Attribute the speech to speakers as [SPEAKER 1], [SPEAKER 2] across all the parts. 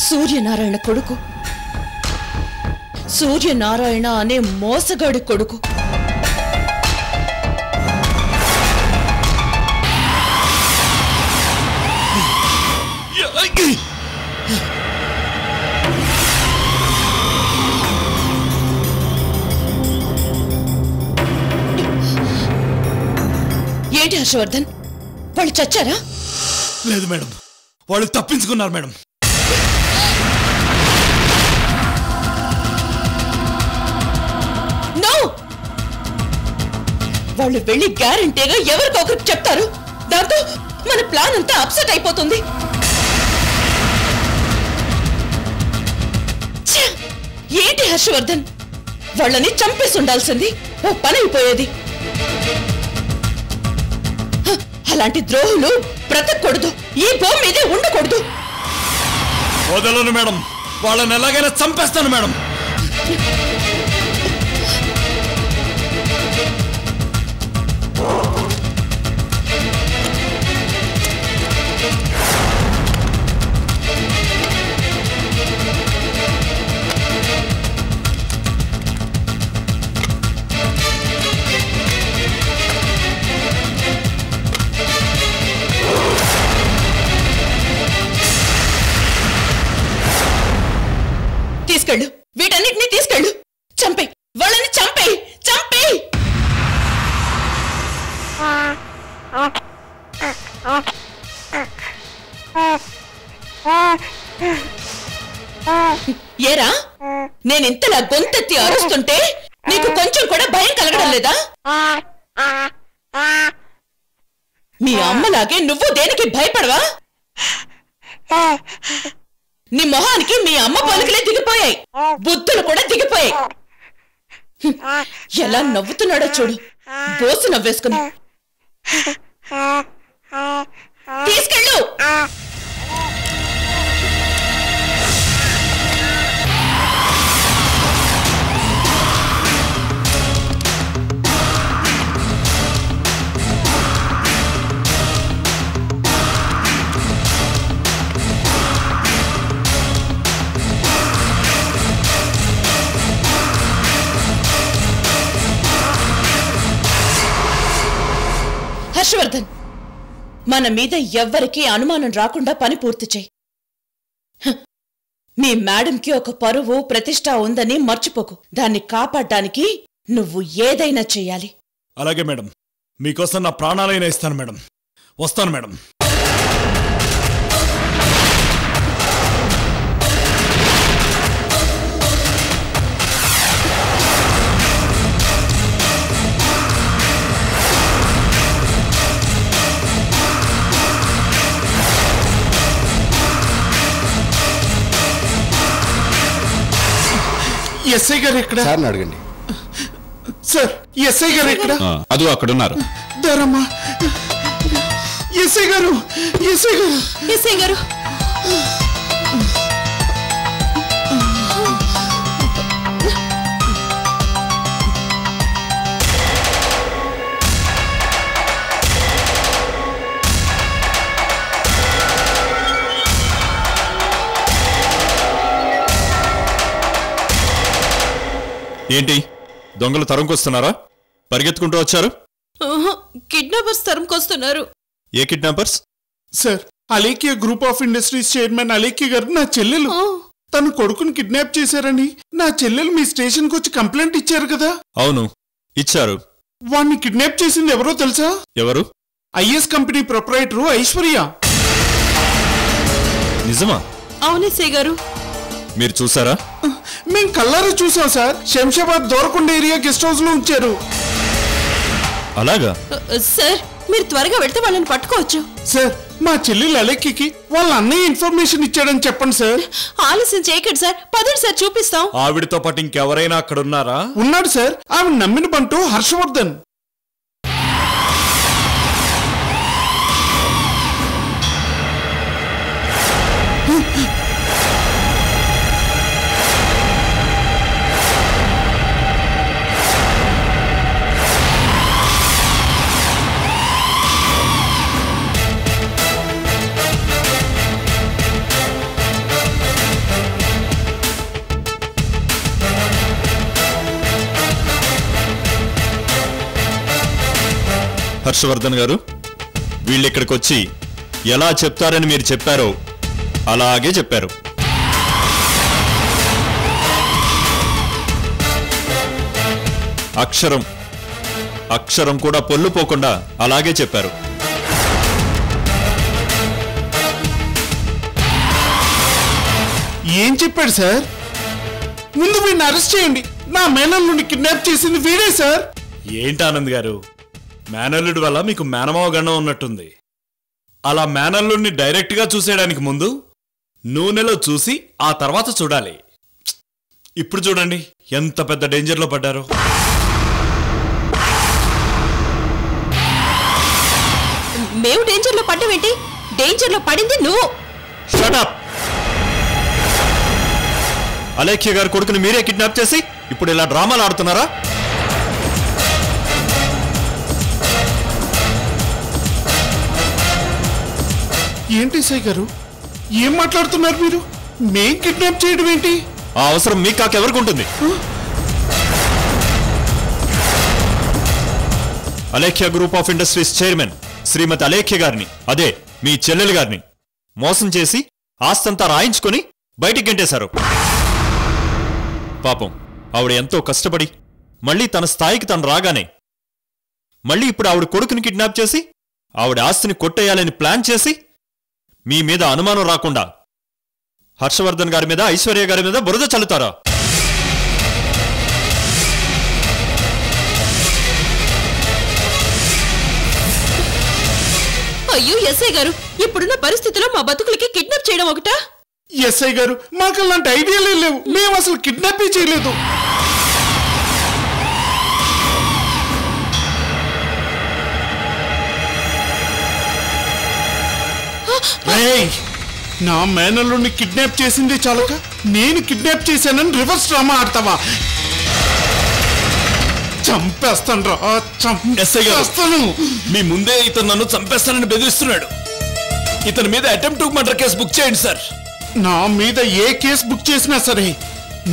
[SPEAKER 1] సూర్యనారాయణ కొడుకు, సూర్యనారాయణ అనే మోసగాడి కొడుకు. ఏంటి హర్షవర్ధన్, వాళ్ళు చచ్చారా?
[SPEAKER 2] లేదు మేడం, వాళ్ళు తప్పించుకున్నారు మేడం.
[SPEAKER 1] వాళ్ళు వెళ్ళి గ్యారంటీగా ఎవరికొకరికి చెప్తారు. దాంతో మన ప్లాన్ అంతా అప్సెట్ అయిపోతుంది. ఏంటి హర్షవర్ధన్, వాళ్ళని చంపేసి ఉండాల్సింది, ఓ పని అయిపోయేది. అలాంటి ద్రోహులు బ్రతకూడదు, ఈ భూమి మీదే ఉండకూడదు.
[SPEAKER 2] వదలను మేడం, వాళ్ళని ఎలాగైనా చంపేస్తాను మేడం.
[SPEAKER 1] తీసుకెళ్ళు, వీటన్నిటినీ తీసుకెళ్ళు. చంపే, వాళ్ళని చంపే, చంపే. ఏరా, నేనింతలా గొంతెత్తి అరుస్తుంటే నీకు కొంచెం కూడా భయం కలగడం లేదా? మీ అమ్మలాగే నువ్వు దేనికి భయపడవా? నీ మొహానికి మీ అమ్మ పలుకులే దిగిపోయాయి, బుద్ధులు కూడా దిగిపోయాయి. ఎలా నవ్వుతున్నాడో చూడు, బోసు నవ్వేసుకుని. తీసుకెళ్ళు. హర్షవర్ధన్, మన మీద ఎవ్వరికీ అనుమానం రాకుండా పని పూర్తి చేయి. మీ మేడంకి ఒక పరువు ప్రతిష్ట ఉందని మర్చిపోకు. దాన్ని కాపాడడానికి నువ్వు ఏదైనా చెయ్యాలి.
[SPEAKER 2] అలాగే మేడం, మీకోసం నా ప్రాణాలైనా ఇస్తాను మేడం. వస్తాను మేడం. ఎస్ఐ గారు ఎక్కడ?
[SPEAKER 3] సార్ అడగండి.
[SPEAKER 2] సార్, ఎస్ఐ గారు ఎక్కడ?
[SPEAKER 3] అదో అక్కడ ఉన్నారు.
[SPEAKER 2] దరమ్మా, SI garu, SI garu,
[SPEAKER 1] SI garu.
[SPEAKER 3] ఏంటి, దొంగలు తరంకొస్తున్నారా? పరిగెత్తుకుంటూ వచ్చారు?
[SPEAKER 1] కిడ్నాపర్స్ తరంకొస్తున్నారు.
[SPEAKER 3] ఏ kidnappers?
[SPEAKER 2] Sir, Alekhya group of industries chairman Alekhya garu నా చెల్లెలు. తన కొడుకుని కిడ్నాప్ చేశారని నా చెల్లెలు మీ స్టేషన్కి వచ్చి కంప్లైంట్ ఇచ్చారు కదా?
[SPEAKER 3] అవును, ఇచ్చారు.
[SPEAKER 2] వాణ్ణి కిడ్నాప్ చేసింది ఎవరో తెలుసా?
[SPEAKER 3] ఎవరు?
[SPEAKER 2] IS company proprietor Aishwarya.
[SPEAKER 3] నిజమా?
[SPEAKER 1] అవునేసే గారు.
[SPEAKER 3] మీరు చూసారా?
[SPEAKER 2] మేం కల్లారా చూసాం sir. Shamshabad Dorakonda area guest house లో ఉంచారు.
[SPEAKER 3] అలాగా?
[SPEAKER 1] సార్, మీరు త్వరగా వెళ్తే వాళ్ళని పట్టుకోవచ్చు.
[SPEAKER 2] సార్, మా చెల్లెలు అలెక్కి వాళ్ళ అన్నయ్య ఇన్ఫర్మేషన్ ఇచ్చాడని చెప్పండి సార్.
[SPEAKER 1] ఆలస్యం చేయకండి సార్, పదండి సార్, చూపిస్తాం.
[SPEAKER 2] ఆవిడతో పాటు ఇంకెవరైనా అక్కడ ఉన్నారా? ఉన్నాడు సార్, ఆవిడ నమ్మిన బంటూ హర్షవర్ధన్.
[SPEAKER 3] హర్షవర్ధన్ గారు, వీళ్ళిక్కడికి వచ్చి ఎలా చెప్తారని మీరు చెప్పారో అలాగే చెప్పారు. అక్షరం అక్షరం కూడా పొల్లుపోకుండా అలాగే చెప్పారు.
[SPEAKER 2] ఏం చెప్పాడు సార్? ముందు వీడిని అరెస్ట్ చేయండి. నా మేనల్లుని కిడ్నాప్ చేసింది వీడే సార్.
[SPEAKER 4] ఏంటి ఆనంద్ గారు, మేనల్లుడి వల్ల మీకు మేనమావ గండం ఉన్నట్టుంది. అలా మేనల్లుడిని డైరెక్ట్గా చూసేయడానికి ముందు నూనెలో చూసి ఆ తర్వాత చూడాలి. ఇప్పుడు చూడండి ఎంత పెద్ద డేంజర్లో పడ్డారో.
[SPEAKER 5] మేము డేంజర్లో పడ్డావేంటి? డేంజర్లో పడింది నువ్వు.
[SPEAKER 3] Shut up! అలేఖ్య గారి కొడుకుని మీరే కిడ్నాప్ చేసి ఇప్పుడు ఇలా డ్రామాలు ఆడుతున్నారా?
[SPEAKER 2] ఏంటి సాయి గారు, ఏం మాట్లాడుతున్నారు మీరు? మేం కిడ్నాప్ చేయడం ఏంటి?
[SPEAKER 3] ఆ అవసరం మీకు కాకెవరికి ఉంటుంది? Alekhya group of industries chairman Srimathi Alekhya గారిని, అదే మీ చెల్లెలు గారిని మోసం చేసి ఆస్తంతా రాయించుకొని బయటికి గంటేశారు. పాపం ఆవిడ ఎంతో కష్టపడి మళ్ళీ తన స్థాయికి తను రాగానే మళ్ళీ ఇప్పుడు ఆవిడ కొడుకుని కిడ్నాప్ చేసి ఆవిడ ఆస్తిని కొట్టేయాలని ప్లాన్ చేసి మీ మీద అనుమానం రాకుండా హర్షవర్ధన్ గారి మీద ఐశ్వర్య గారి మీద బురద చల్లుతారా?
[SPEAKER 5] అయ్యో ఎస్ఐ గారు, ఇప్పుడున్న పరిస్థితిలో మా బతుకులకి కిడ్నాప్ చేయడం ఒకటా?
[SPEAKER 2] ఎస్ఐ గారు, మాకు అలాంటి ఐడియాలే లేవు. మేము అసలు కిడ్నాపే చేయలేదు. నా మేనల్లుని కిడ్నాప్ చేసిందే చాలక నేను కిడ్నాప్ చేశానని రివర్స్ డ్రామా ఆడతావా? చంపేస్తాను రా, చంపేస్తాను.
[SPEAKER 4] మీ ముందే ఇతను నన్ను చంపేస్తానని బెదిరిస్తున్నాడు. ఇతని మీద attempt to murder case book చేయండి సార్.
[SPEAKER 2] నా మీద ఏ కేసు బుక్ చేసినా సరే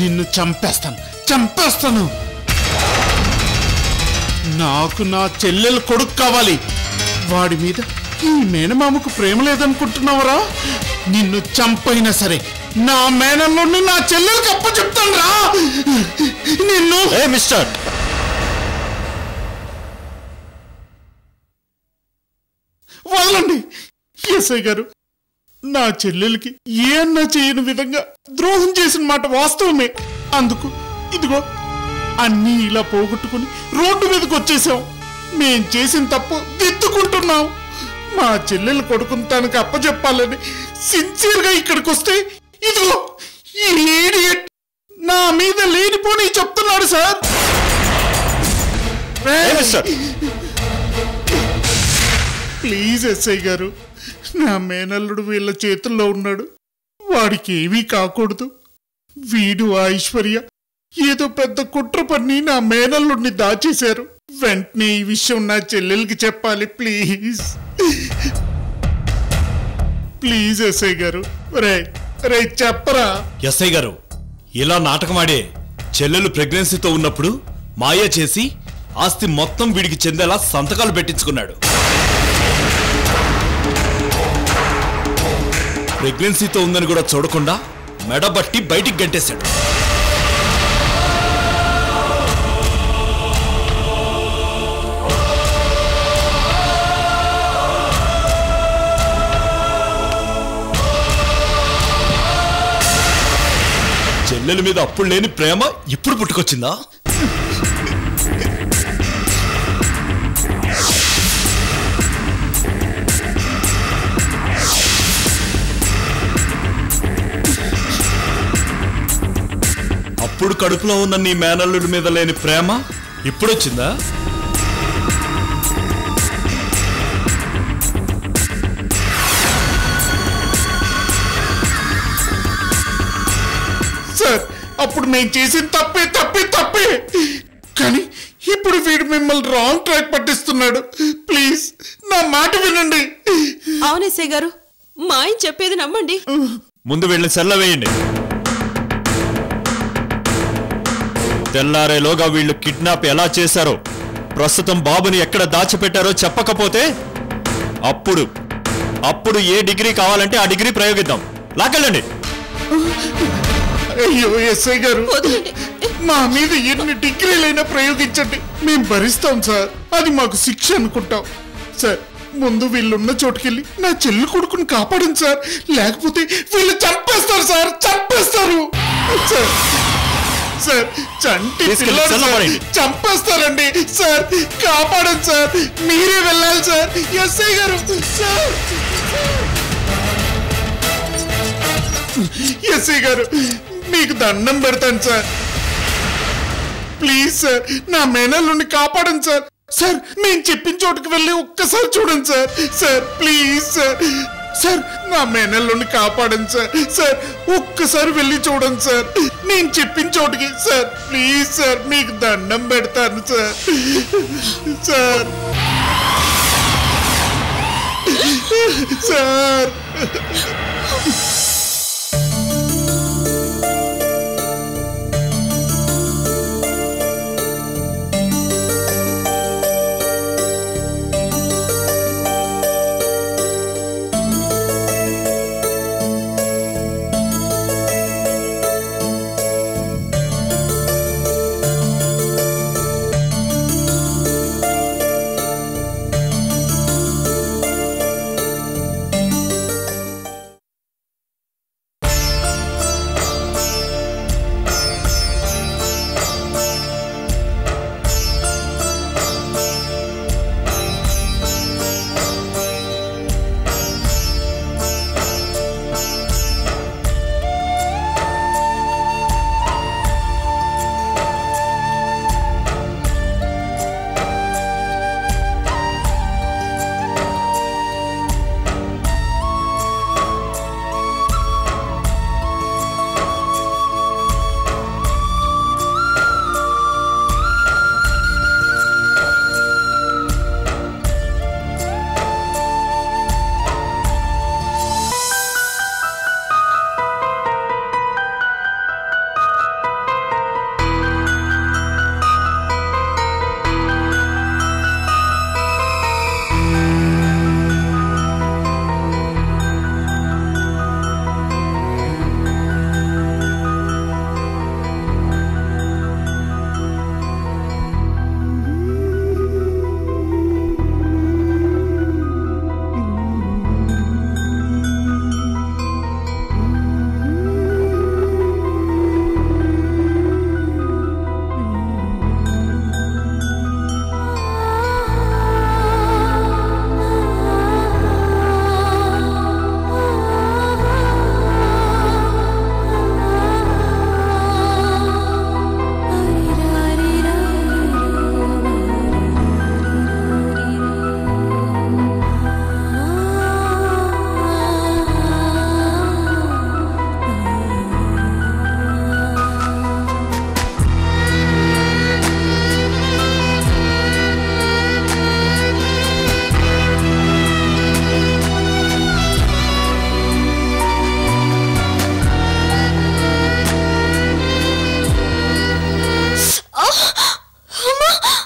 [SPEAKER 2] నిన్ను చంపేస్తాను, చంపేస్తాను. నాకు నా చెల్లెలు కొడుకు కావాలి. వాడి మీద ఈ మేనమామకు ప్రేమ లేదనుకుంటున్నావరా? నిన్ను చంపైనా సరే నా మేనల్లోని నా చెల్లెలకు అప్పు చెప్తాను రా నిన్ను.
[SPEAKER 3] మిస్టర్,
[SPEAKER 2] వదలండి. ఎస్ఐ గారు, నా చెల్లెలకి ఏ అన్నా చేయని విధంగా ద్రోహం చేసిన మాట వాస్తవమే. అందుకు ఇదిగో అన్నీ ఇలా పోగొట్టుకుని రోడ్డు మీదకి వచ్చేసాం. మేం చేసిన తప్పు దిద్దుకుంటున్నాం. మా చెల్లెలు కొడుకుని తనకు అప్పచెప్పాలని సిన్సియర్గా ఇక్కడికి వస్తే ఇదిగో ఈ ఇడియట్ నా మీద లేనిపోని చెప్తున్నాడు సార్. ప్లీజ్ ఎస్ఐ గారు, నా మేనల్లుడు వీళ్ళ చేతుల్లో ఉన్నాడు. వాడికి ఏమీ కాకూడదు. వీడు ఐశ్వర్య ఏదో పెద్ద కుట్ర పన్ని నా మేనల్లుడిని దాచేశారు. వెంటనే ఈ విషయం నా చెల్లెలకి చెప్పాలి. ప్లీజ్ ప్లీజ్ ఎస్ఐ గారు, రే చెప్పరా.
[SPEAKER 4] ఎస్ఐ గారు, ఇలా నాటకమాడే చెల్లెలు ప్రెగ్నెన్సీతో ఉన్నప్పుడు మాయ చేసి ఆస్తి మొత్తం వీడికి చెందేలా సంతకాలు పెట్టించుకున్నాడు. ప్రెగ్నెన్సీతో ఉందని కూడా చూడకుండా మెడబట్టి బయటికి గంటేశాడు. చెల్లెల మీద అప్పుడు లేని ప్రేమ ఇప్పుడు పుట్టుకొచ్చిందా? అప్పుడు కడుపులో ఉన్న నీ మేనల్లుడి మీద లేని ప్రేమ ఇప్పుడొచ్చిందా?
[SPEAKER 2] సార్, అప్పుడు నేను చేసిన తప్పే. కానీ ఇప్పుడు వీడు మిమ్మల్ని రాంగ్ ట్రాక్ పట్టిస్తున్నాడు. ప్లీజ్ నా మాట వినండి.
[SPEAKER 5] అవునేసే గారు, మా ఆయన చెప్పేది నమ్మండి.
[SPEAKER 3] ముందు వీళ్ళని సెల్ల వేయండి. తెల్లారేలోగా వీళ్ళు కిడ్నాప్ ఎలా చేశారో ప్రస్తుతం బాబుని ఎక్కడ దాచిపెట్టారో చెప్పకపోతే అప్పుడు ఏ డిగ్రీ కావాలంటే ఆ డిగ్రీ ప్రయోగిద్దాం. లాకెళ్ళండి.
[SPEAKER 2] అయ్యో ఎస్ఐ గారు, మా మీద ఎన్ని డిగ్రీలైనా ప్రయోగించండి, మేము భరిస్తాం సార్. అది మాకు శిక్ష అనుకుంటాం సార్. ముందు వీళ్ళున్న చోటుకెళ్ళి నా చెల్లి కొడుకుని కాపాడండి సార్, లేకపోతే వీళ్ళు చంపేస్తారు సార్, చంపేస్తారు సార్. సార్ చంటి పిల్లోడు సార్, చంపేస్తారండి సార్, కాపాడండి సార్, మీరే వెళ్ళాలి సార్. ఎస్ఐ గారు సార్, ఎస్ఐ గారు మీకు దండం పెడతాను సార్, ప్లీజ్ సార్, నా మేనల్లుని కాపాడండి సార్. సార్ మేము చెప్పిన చోటుకు వెళ్ళి ఒక్కసారి చూడండి sir. Sir please sir, sir నా మేనల్లుని కాపాడండి సార్. సార్ ఒక్కసారి వెళ్ళి చూడండి సార్, నేను చెప్పిన చోటుకి. సార్ ప్లీజ్ సార్, మీకు దండం పెడతాను సార్. సార్ సార్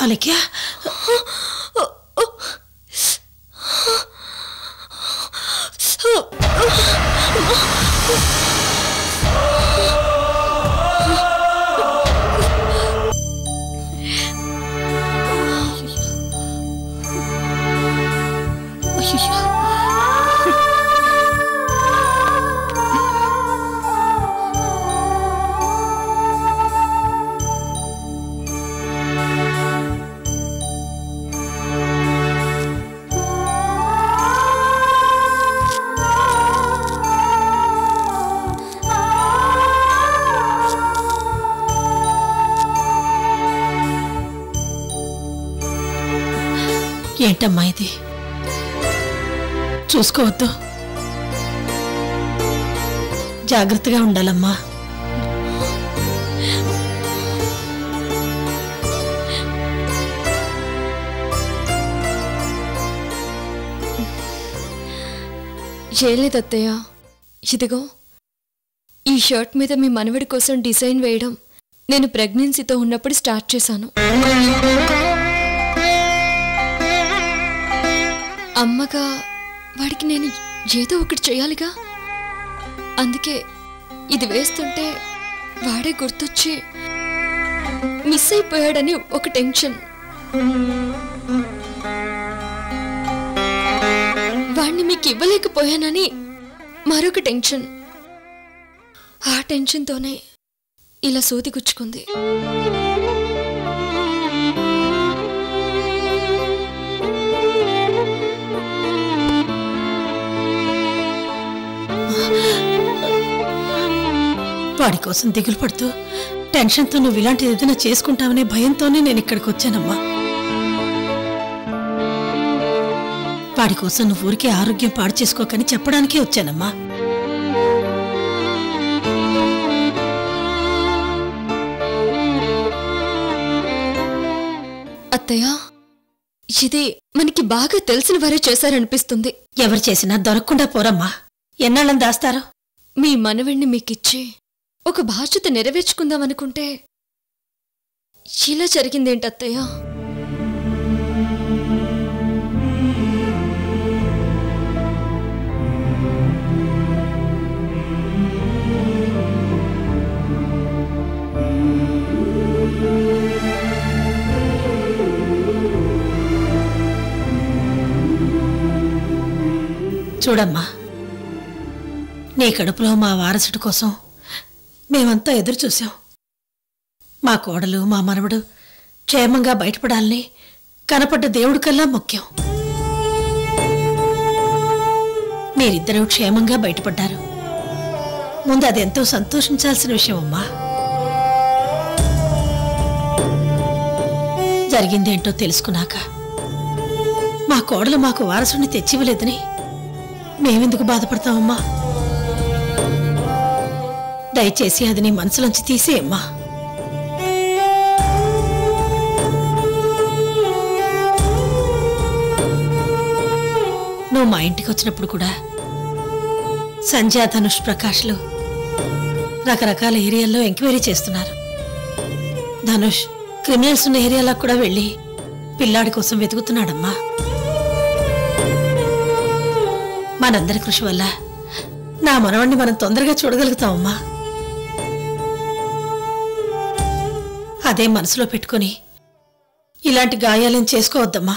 [SPEAKER 5] అలక్య ఏంటమ్మా ఇది? చూసుకోవద్దు, జాగ్రత్తగా ఉండాలమ్మా.
[SPEAKER 6] ఏం లేదు అత్తయ్య, ఇదిగో ఈ షర్ట్ మీద మీ మనవడి కోసం డిజైన్ వేయడం నేను ప్రెగ్నెన్సీతో ఉన్నప్పుడు స్టార్ట్ చేశాను. అమ్మగా వాడికి నేను ఏదో ఒకటి చేయాలిగా. అందుకే ఇది వేస్తుంటే వాడే గుర్తొచ్చి మిస్ అయిపోయాడని ఒక టెన్షన్. వాణ్ణి మీకు ఇవ్వలేకపోయానని మరొక టెన్షన్. ఆ టెన్షన్తోనే ఇలా సూది గుచ్చుకుంది.
[SPEAKER 7] వాడి కోసం దిగులు పడుతూ టెన్షన్తో నువ్వు ఇలాంటిది ఏదైనా చేసుకుంటావనే భయంతోనే నేను ఇక్కడికి వచ్చానమ్మా. వాడి కోసం నువ్వు ఊరికే ఆరోగ్యం పాడు చేసుకోకని చెప్పడానికే వచ్చానమ్మా.
[SPEAKER 6] అత్తయ్య, ఇది మనకి బాగా తెలిసిన వారే చేశారనిపిస్తుంది.
[SPEAKER 7] ఎవరు చేసినా దొరకకుండా పోరమ్మా. ఎన్నాళ్ళని దాస్తారు?
[SPEAKER 6] మీ మనవణ్ణి మీకిచ్చి ఒక బాధ్యత నెరవేర్చుకుందామనుకుంటే ఇలా జరిగిందేంటి అత్తయ్య?
[SPEAKER 7] చూడమ్మా, నీ కడుపులో మా వారసుడి కోసం మేమంతా ఎదురు చూశాం. మా కోడలు మా మనవడు క్షేమంగా బయటపడాలని కనపడ్డ దేవుడి కల్లా ముఖ్యం. మీరిద్దరూ క్షేమంగా బయటపడ్డారు. ముందు అదెంతో సంతోషించాల్సిన విషయం అమ్మా. జరిగిందేంటో తెలుసుకున్నాక మా కోడలు మాకు వారసుని తెచ్చివ్వలేదని మేమెందుకు బాధపడతామమ్మా? దయచేసి అది నీ మనసులోంచి తీసేయమ్మా. నువ్వు మా ఇంటికి వచ్చినప్పుడు కూడా సంధ్యా, ధనుష్, ప్రకాష్లు రకరకాల ఏరియాల్లో ఎంక్వైరీ చేస్తున్నారు. ధనుష్ క్రిమినల్స్ ఉన్న ఏరియాలో కూడా వెళ్ళి పిల్లాడి కోసం వెతుకుతున్నాడమ్మా. మనందరి కృషి వల్ల నా మనవణ్ణి మనం తొందరగా చూడగలుగుతామమ్మా. అదే మనసులో పెట్టుకుని ఇలాంటి గాయాలను చేసుకోవద్దమ్మా.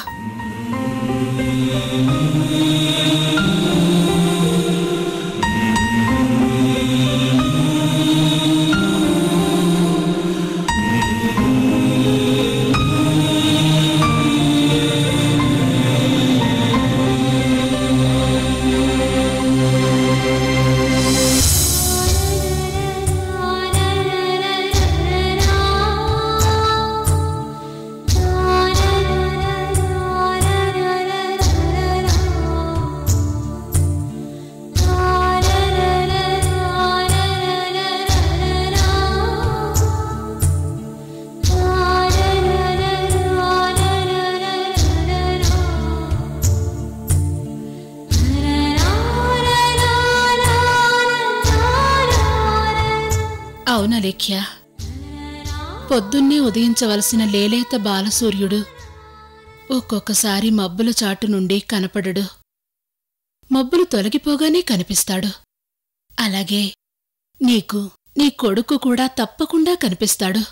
[SPEAKER 8] అవునా లేఖ్య, పొద్దున్నే ఉదయించవలసిన లేలేత బాలసూర్యుడు ఒక్కొక్కసారి మబ్బుల చాటు నుండి కనపడడు. మబ్బులు తొలగిపోగానే కనిపిస్తాడు. అలాగే నీకు నీ కొడుకు కూడా తప్పకుండా కనిపిస్తాడు.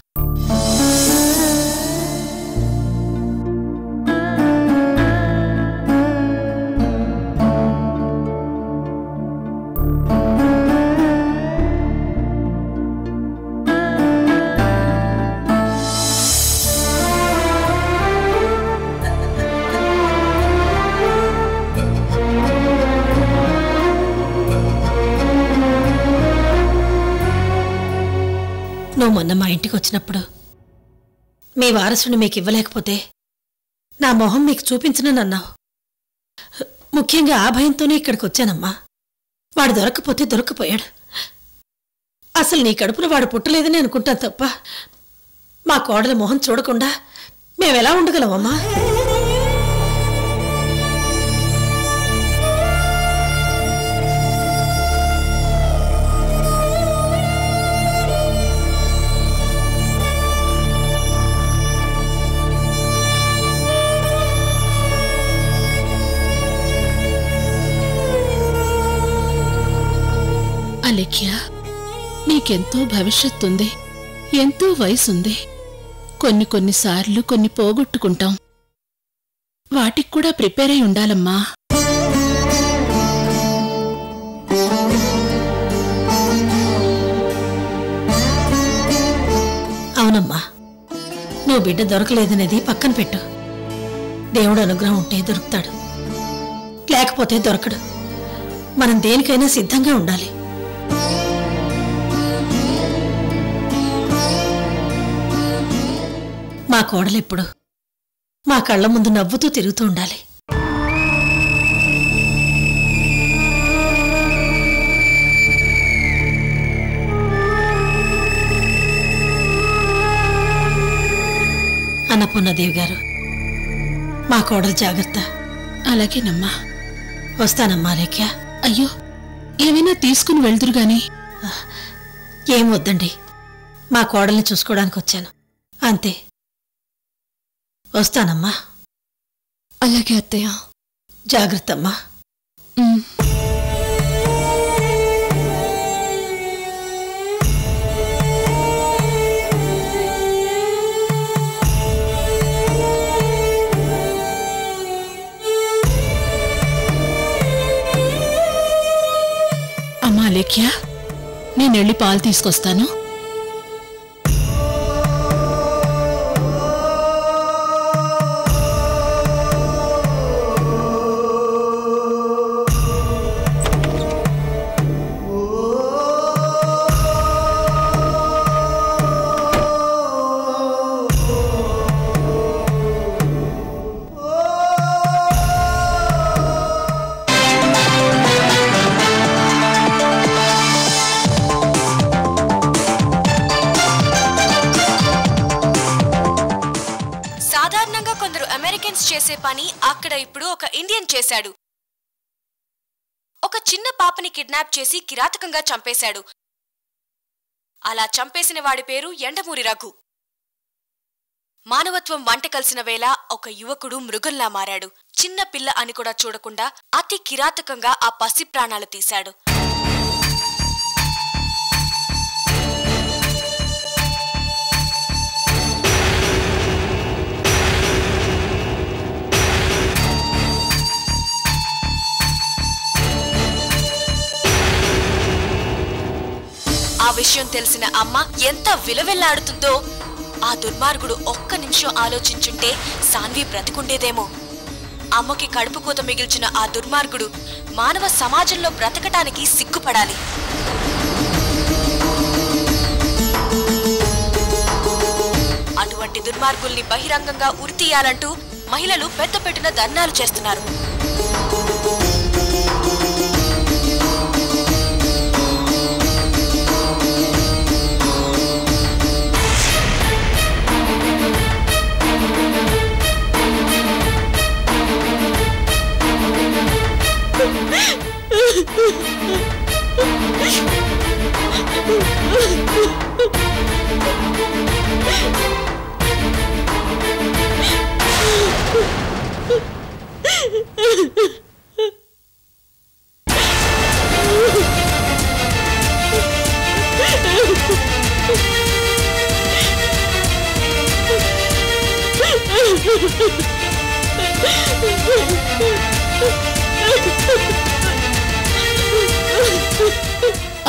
[SPEAKER 7] నువ్వు మొన్న మా ఇంటికి వచ్చినప్పుడు మీ వారసుని మీకు ఇవ్వలేకపోతే నా మొహం మీకు చూపించనన్నావు. ముఖ్యంగా ఆ భయంతోనే ఇక్కడికి వచ్చానమ్మా. వాడు దొరక్కపోతే దొరక్కపోయాడు. అసలు నీ కడుపున వాడు పుట్టలేదని అనుకుంటాను తప్ప మా కోడల మొహం చూడకుండా మేమెలా ఉండగలమమ్మా?
[SPEAKER 8] లేఖ్య, నీకెంతో భవిష్యత్తుంది, ఎంతో వయసుంది. కొన్నిసార్లు కొన్ని పోగొట్టుకుంటాం. వాటికి కూడా ప్రిపేర్ అయి ఉండాలమ్మా.
[SPEAKER 7] అవునమ్మా, నువ్వు బిడ్డ దొరకలేదనేది పక్కన పెట్టు. దేవుడు అనుగ్రహం ఉంటే దొరుకుతాడు, లేకపోతే దొరకడు. మనం దేనికైనా సిద్ధంగా ఉండాలి. మా కోడలెప్పుడు మా కళ్ళ ముందు నవ్వుతూ తిరుగుతూ ఉండాలి. అన్నపూర్ణదేవి గారు, మా కోడలు జాగ్రత్త.
[SPEAKER 8] అలాగేనమ్మా.
[SPEAKER 7] వస్తానమ్మా లేఖ్య.
[SPEAKER 8] అయ్యో, ఏమైనా తీసుకుని వెళ్దురు గాని.
[SPEAKER 7] ఏం వద్దండి, మా కోడల్ని చూసుకోవడానికి వచ్చాను అంతే. వస్తానమ్మా.
[SPEAKER 6] అలాగే అత్తయ్య.
[SPEAKER 7] జాగ్రత్త అమ్మా.
[SPEAKER 8] అమ్మా లేఖ్య, నేనెళ్ళి పాలు తీసుకొస్తాను.
[SPEAKER 9] చేసే పని అక్కడ ఇప్పుడు ఒక ఇండియన్ చేశాడు. ఒక చిన్న పాపని కిడ్నాప్ చేసి కిరాతకంగా చంపేశాడు. అలా చంపేసిన వాడి పేరు ఎండమూరి రఘు. మానవత్వం వంట కలిసిన వేళ ఒక యువకుడు మృగంలా మారాడు. చిన్న పిల్ల అని కూడా చూడకుండా అతి కిరాతకంగా ఆ పసి ప్రాణాలు తీశాడు. ఆ విషయం తెలిసిన అమ్మ ఎంత విలవెల్లాడుతుందో. ఆ దుర్మార్గుడు ఒక్క నిమిషం ఆలోచించుంటే సాన్వి బ్రతికుండేదేమో. అమ్మకి కడుపు కోత మిగిల్చిన ఆ దుర్మార్గుడు మానవ సమాజంలో బ్రతకటానికి సిగ్గుపడాలి. అటువంటి దుర్మార్గుల్ని బహిరంగంగా ఉరితీయాలంటూ మహిళలు పెద్ద పెట్టున ధర్నాలు చేస్తున్నారు.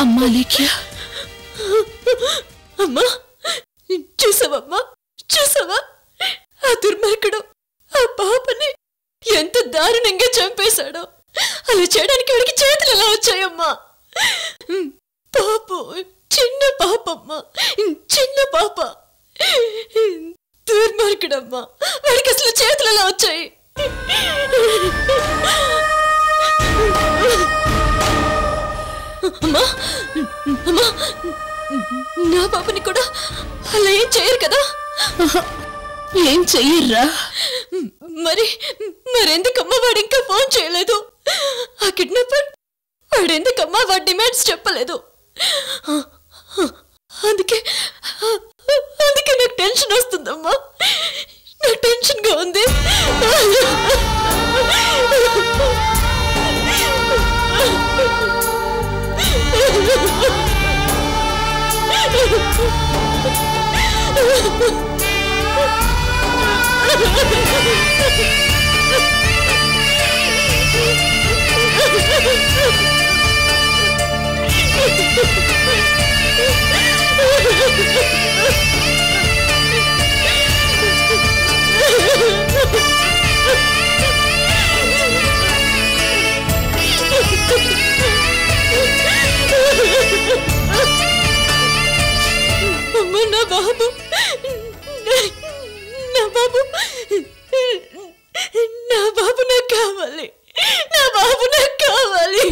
[SPEAKER 8] అమ్మా లేఖ్య,
[SPEAKER 6] అమ్మా చూసావమ్మా, చూసావా ఆ దుర్మార్గుడు ఆ పాపని ఎంత దారుణంగా చంపేశాడో. అలా చేయడానికి వాడికి చేతులు ఎలా వచ్చాయమ్మా? పాపం, చిన్న పాపమ్మా, చిన్న పాప. దుర్మార్గుడమ్మా, వాడికి అసలు చేతులు ఎలా వచ్చాయి? అమ్మా, అమ్మా, నా పాపని కూడా అలా ఏం చేయరు కదా?
[SPEAKER 8] ఏం చెయ్యర్రా?
[SPEAKER 6] మరెందుకమ్మా వాడు ఇంకా ఫోన్ చేయలేదు? ఆ కిడ్నాపర్ వాడెందుకమ్మా వాడి డిమాండ్స్ చెప్పలేదు? అందుకే నాకు టెన్షన్ వస్తుందమ్మా. నాకు టెన్షన్గా ఉంది. నా బాబు నా బాబు నా బాబు నాకు కావాలి, నా బాబు నాకు కావాలి.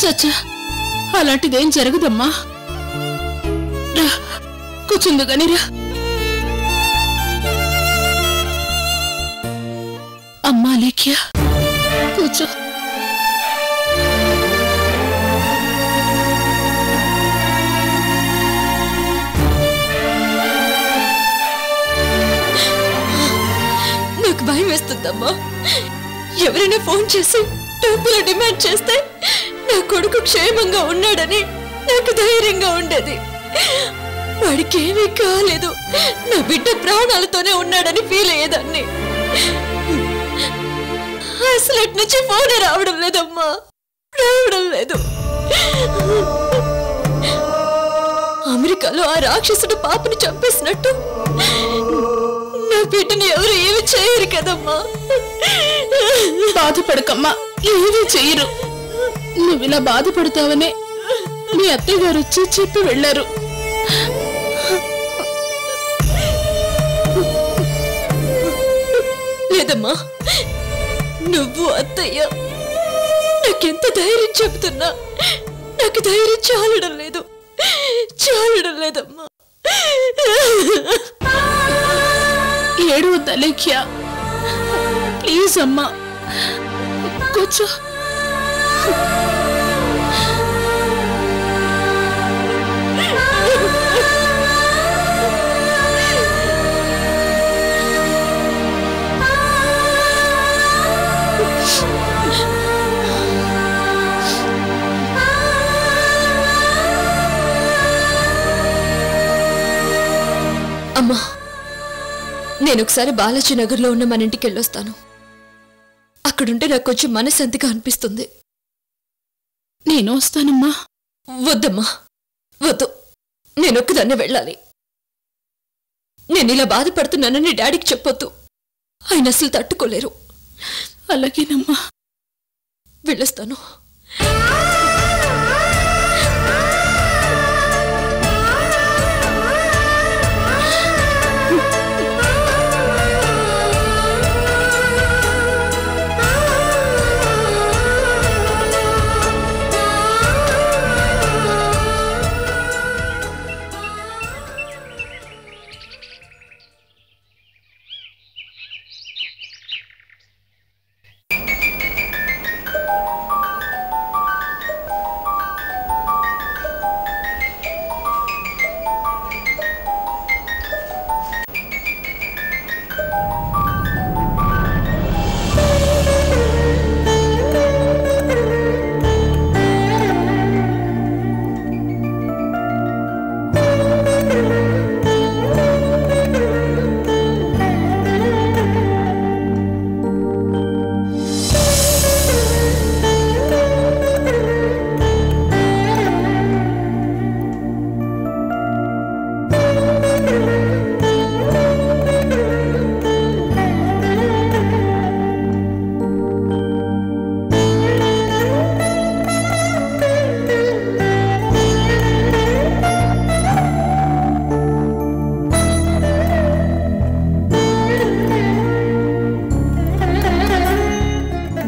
[SPEAKER 8] చచ్చా, అలాంటిదేం జరగదమ్మా. రా కూర్చుందు గాని రా. అమ్మా లేఖ్య కూర్చో.
[SPEAKER 6] నాకు భయం వేస్తుందమ్మా. ఎవరైనా ఫోన్ చేసి డబ్బులు డిమాండ్ చేస్తే నా కొడుకు క్షేమంగా ఉన్నాడని నాకు ధైర్యంగా ఉండేది. వాడికి ఏమీ కాలేదు, నా బిడ్డ ప్రాణాలతోనే ఉన్నాడని ఫీల్ అయ్యేదాన్ని. అసలు అటు నుంచి ఫోన్ రావడం లేదమ్మా, రావడం లేదు. అమెరికాలో ఆ రాక్షసుడు పాపని చంపేసినట్టు నా బిడ్డని ఎవరు ఏమి చేయరు కదమ్మా.
[SPEAKER 8] బాధపడకమ్మా, ఏమీ చెయ్యరు. నువ్వు ఇలా బాధపడతావనే మీ అత్తయ్య గారు వచ్చి చెప్పి వెళ్ళారు.
[SPEAKER 6] లేదమ్మా, నువ్వు అత్తయ్య నాకెంత ధైర్యం చెబుతున్నా నాకు ధైర్యం చాలడం లేదు, చాలడం లేదమ్మా.
[SPEAKER 8] ఏడవద్దు అలేఖ్య, ప్లీజ్ అమ్మా కూర్చో.
[SPEAKER 6] అమ్మా, నేనొకసారి బాలాజీ నగర్లో ఉన్న మన ఇంటికి వెళ్ళొస్తాను. అక్కడుంటే నాకు కొంచెం మనశ్శాంతిగా అనిపిస్తుంది.
[SPEAKER 8] నేను వస్తానమ్మా.
[SPEAKER 6] వద్దమ్మా, వద్దు. నేనొక్కదాన్నే వెళ్ళాలి. నేను ఇలా బాధపడుతున్నానని డాడీకి చెప్పొద్దు, ఆయన అసలు తట్టుకోలేరు.
[SPEAKER 8] అలాగేనమ్మా,
[SPEAKER 6] వెళ్ళొస్తాను.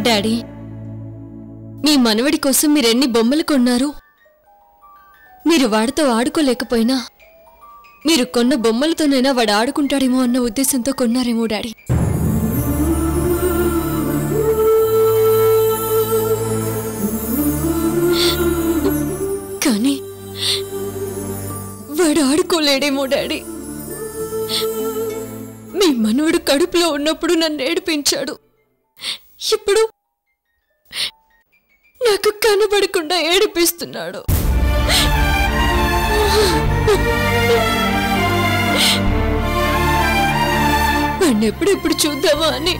[SPEAKER 6] డాడీ, మీ మనవడి కోసం మీరెన్ని బొమ్మలు కొన్నారు? మీరు వాడితో ఆడుకోలేకపోయినా మీరు కొన్న బొమ్మలతోనైనా వాడు ఆడుకుంటాడేమో అన్న ఉద్దేశంతో కొన్నారేమో డాడీ. కానీ వాడు ఆడుకోలేడేమో డాడీ. మీ మనవడు కడుపులో ఉన్నప్పుడు నన్ను ఏడిపించాడు. ఇప్పుడు నాకు కనబడకుండా ఏడిపిస్తున్నాడు. వాణ్ణి ఎప్పుడెప్పుడు చూద్దామా అని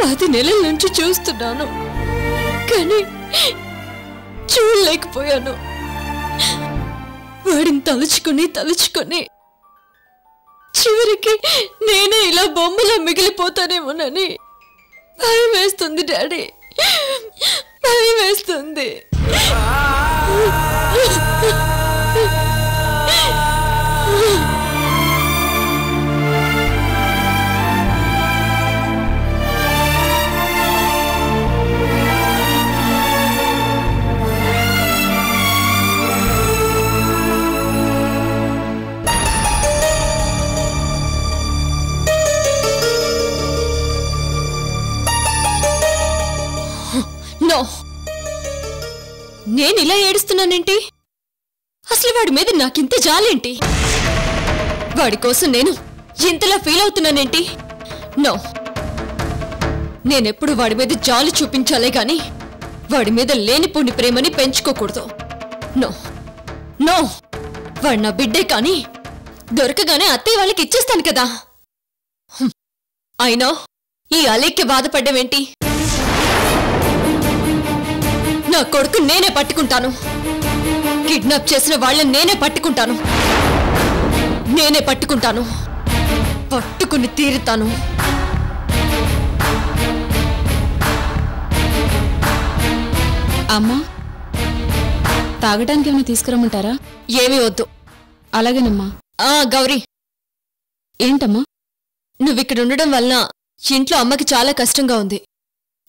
[SPEAKER 6] 10 నెలల నుంచి చూస్తున్నాను, కానీ చూడలేకపోయాను. వాడిని తలుచుకుని చివరికి నేనే ఇలా బొమ్మలా మిగిలిపోతానేమోనని భయం వేస్తుంది డాడీ, భయం వేస్తుంది. నేను ఇలా ఏడుస్తున్నానేంటి? అసలు వాడి మీద నాకింత జాలేంటి? వాడి కోసం నేను ఇంతలా ఫీల్ అవుతున్నానేంటి? నో, నేనెప్పుడు వాడి మీద జాలి చూపించాలే గాని వాడి మీద లేనిపోని ప్రేమని పెంచుకోకూడదు. నో నో, వాడు నా బిడ్డే, కానీ దొరకగానే అత్తయ్య వాళ్ళకి ఇచ్చేస్తాను కదా. అయినా ఈ అలేఖ్య బాధపడ్డమేంటి? నా కొడుకు నేనే పట్టుకుంటాను. కిడ్నాప్ చేసిన వాళ్ళని నేనే పట్టుకుంటాను. పట్టుకుని తీరుతాను.
[SPEAKER 8] అమ్మా, తాగడానికి ఏమైనా తీసుకురమ్మంటారా?
[SPEAKER 6] ఏమీ వద్దు.
[SPEAKER 8] అలాగేనమ్మా.
[SPEAKER 6] గౌరీ,
[SPEAKER 8] ఏంటమ్మా?
[SPEAKER 6] నువ్విక్కడ ఉండడం వలన ఇంట్లో అమ్మకి చాలా కష్టంగా ఉంది.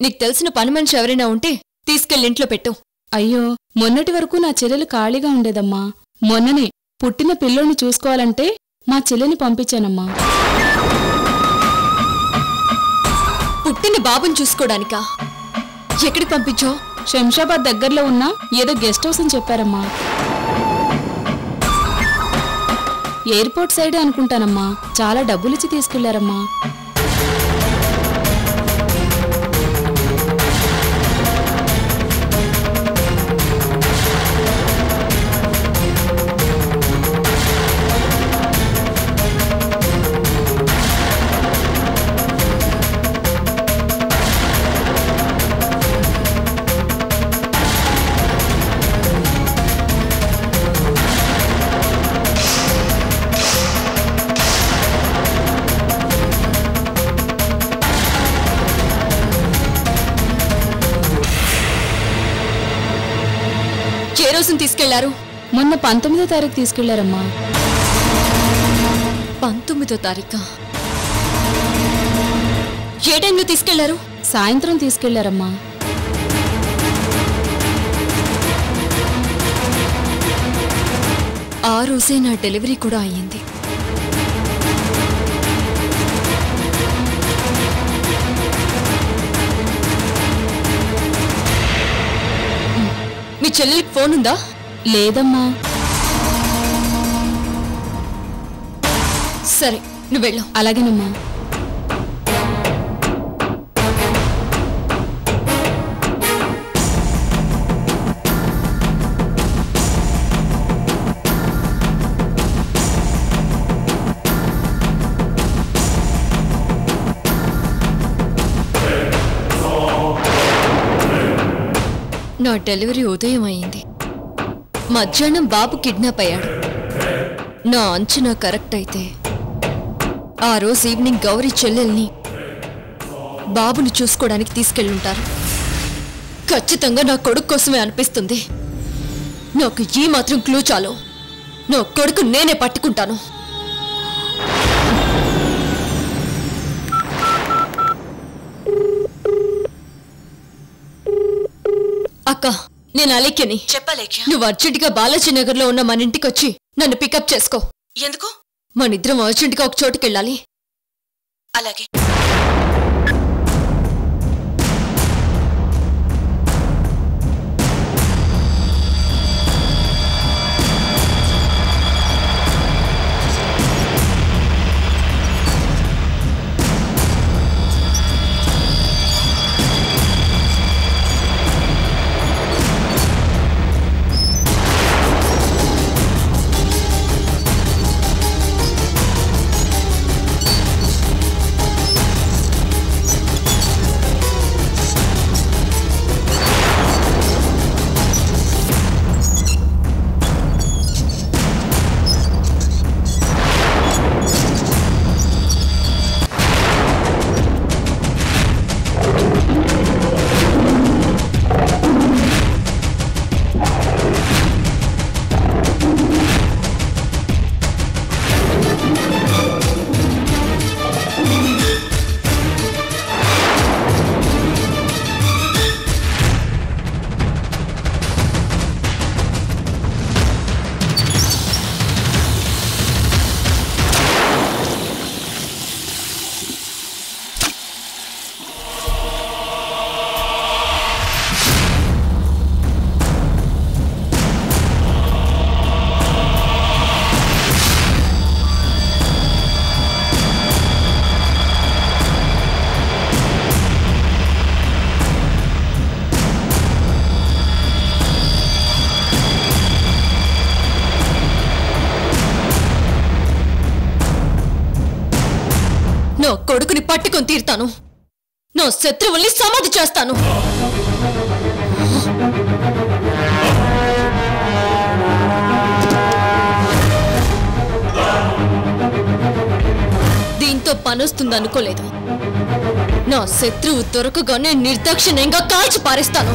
[SPEAKER 6] నీకు తెలిసిన పని మనిషి ఎవరైనా ఉంటే తీసుకెళ్ళి ఇంట్లో పెట్టు.
[SPEAKER 8] అయ్యో, మొన్నటి వరకు నా చెల్లెలు ఖాళీగా ఉండేదమ్మా. మొన్ననే పుట్టిన పిల్లోని చూసుకోవాలంటే మా చెల్లెని పంపించానమ్మా.
[SPEAKER 6] పుట్టిన బాబుని చూసుకోవడానికా? ఎక్కడికి పంపించావు?
[SPEAKER 8] శంషాబాద్ దగ్గరలో ఉన్న ఏదో గెస్ట్ హౌస్ అని చెప్పారమ్మా. ఎయిర్పోర్ట్ సైడే అనుకుంటానమ్మా. చాలా డబ్బులిచ్చి తీసుకెళ్లారమ్మా.
[SPEAKER 6] ఏ రోజున తీసుకెళ్లారు?
[SPEAKER 8] మొన్న 19వ తారీఖు తీసుకెళ్లారమ్మా.
[SPEAKER 6] 19వ తారీఖా? ఏ టైంలో తీసుకెళ్లారు?
[SPEAKER 8] సాయంత్రం తీసుకెళ్లారమ్మా.
[SPEAKER 6] ఆ రోజే నా డెలివరీ కూడా అయ్యింది. మీ చెల్లెలికి ఫోన్ ఉందా?
[SPEAKER 8] లేదమ్మా.
[SPEAKER 6] సరే, నువ్వు వెళ్ళు.
[SPEAKER 8] అలాగేనమ్మా.
[SPEAKER 6] నా డెలివరీ ఉదయం అయింది. మధ్యాహ్నం బాబు కిడ్నాప్ అయ్యాడు. నా అంచనా కరెక్ట్ అయితే ఆ రోజు ఈవినింగ్ గౌరీ చెల్లెల్ని బాబుని చూసుకోవడానికి తీసుకెళ్ళుంటారు. ఖచ్చితంగా నా కొడుకు కోసమే అనిపిస్తుంది. నాకు ఈ మాత్రం క్లూ చాలు. నా కొడుకు నేనే పట్టుకుంటాను. అక్క, నేను అలేఖ్యని.
[SPEAKER 1] చెప్పలేఖ్య.
[SPEAKER 6] నువ్వు అర్జెంటుగా బాలాజీ నగర్ లో ఉన్న మన ఇంటికి వచ్చి నన్ను పికప్ చేసుకో.
[SPEAKER 1] ఎందుకు?
[SPEAKER 6] మనిద్దరం అర్జెంటుగా ఒక చోటుకెళ్ళాలి.
[SPEAKER 1] అలాగే.
[SPEAKER 6] కొడుకుని పట్టుకొని తీరుతాను. నా శత్రువుల్ని సమాధి చేస్తాను. దీంతో పనొస్తుందనుకోలేదు. నా శత్రువు దొరకగానే నిర్దాక్షిణ్యంగా కాల్చి పారేస్తాను.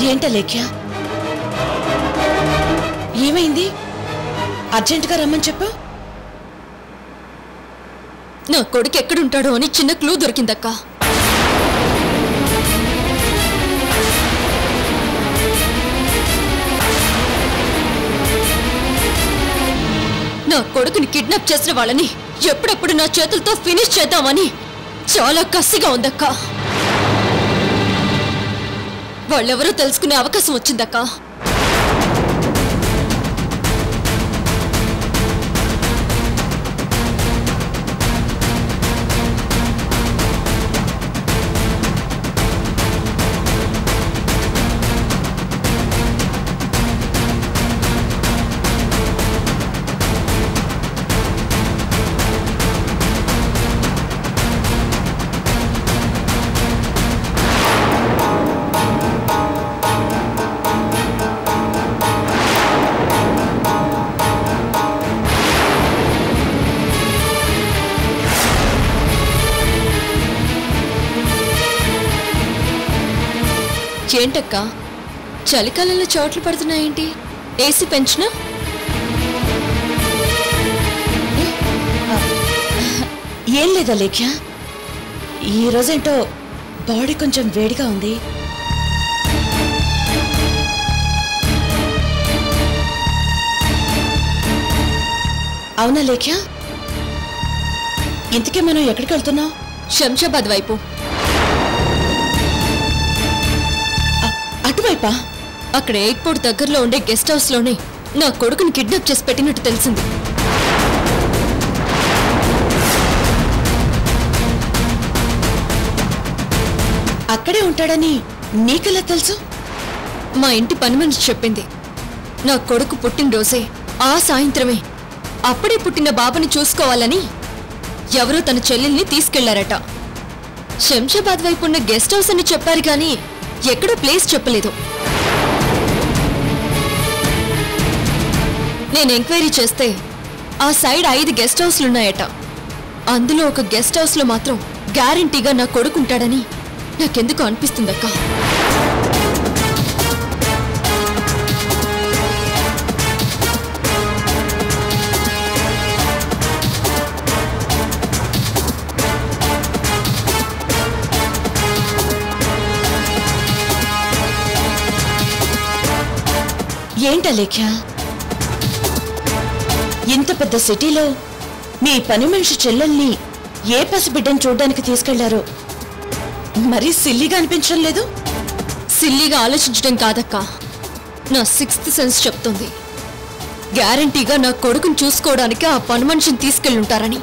[SPEAKER 1] ఏంటా లేఖ్య? ఏమైంది? అర్జెంటుగా రమ్మని చెప్పు.
[SPEAKER 6] నా కొడుకు ఎక్కడుంటాడో అని చిన్న క్లూ దొరికిందక్క. నా కొడుకుని కిడ్నాప్ చేసిన వాళ్ళని ఎప్పుడప్పుడు నా చేతులతో ఫినిష్ చేద్దామని చాలా కసిగా ఉందక్క. వాళ్ళెవరో తెలుసుకునే అవకాశం వచ్చిందక్క. ఏంటక్క చలికాలంలో చోట్లు పడుతున్నాయేంటి? ఏసీ పెంచినా?
[SPEAKER 1] ఏం లేదా లేఖ్య, ఈ రోజేంటో బాడీ కొంచెం వేడిగా ఉంది. అవునా లేఖ్య? ఇంతకీ మనం ఎక్కడికి వెళ్తున్నాం?
[SPEAKER 6] శంషాబాద్ వైపు.
[SPEAKER 1] అటువైపా?
[SPEAKER 6] అక్కడ ఎయిర్పోర్ట్ దగ్గరలో ఉండే గెస్ట్ హౌస్ లోనే నా కొడుకుని కిడ్నాప్ చేసి పెట్టినట్టు తెలిసింది.
[SPEAKER 1] అక్కడే ఉంటాడని నీకెలా తెలుసు?
[SPEAKER 6] మా ఇంటి పని మనిషి చెప్పింది. నా కొడుకు పుట్టినరోజే ఆ సాయంత్రమే అప్పుడే పుట్టిన బాబుని చూసుకోవాలని ఎవరో తన చెల్లెల్ని తీసుకెళ్లారట. శంషాబాద్ వైపు ఉన్న గెస్ట్ హౌస్ అని చెప్పారు కానీ ఎక్కడో ప్లేస్ చెప్పలేదు. నేను ఎంక్వైరీ చేస్తే ఆ సైడ్ 5 గెస్ట్ హౌస్లున్నాయట. అందులో ఒక గెస్ట్ హౌస్ లో మాత్రం గ్యారంటీగా నా కొడుకుంటాడని నాకెందుకు అనిపిస్తుందక్క.
[SPEAKER 1] ఏంటా లేఖ్య, ఇంత పెద్ద సిటీలో మీ పని మనిషి చెల్లెల్ని ఏ పసిబిడ్డని చూడ్డానికి తీసుకెళ్లారో మరీ సిల్లీగా అనిపించడం లేదు?
[SPEAKER 6] సిల్లీగా ఆలోచించడం కాదక్క, నా 6th సెన్స్ చెప్తుంది. గ్యారంటీగా నా కొడుకుని చూసుకోవడానికి ఆ పని మనిషిని తీసుకెళ్ళుంటారని.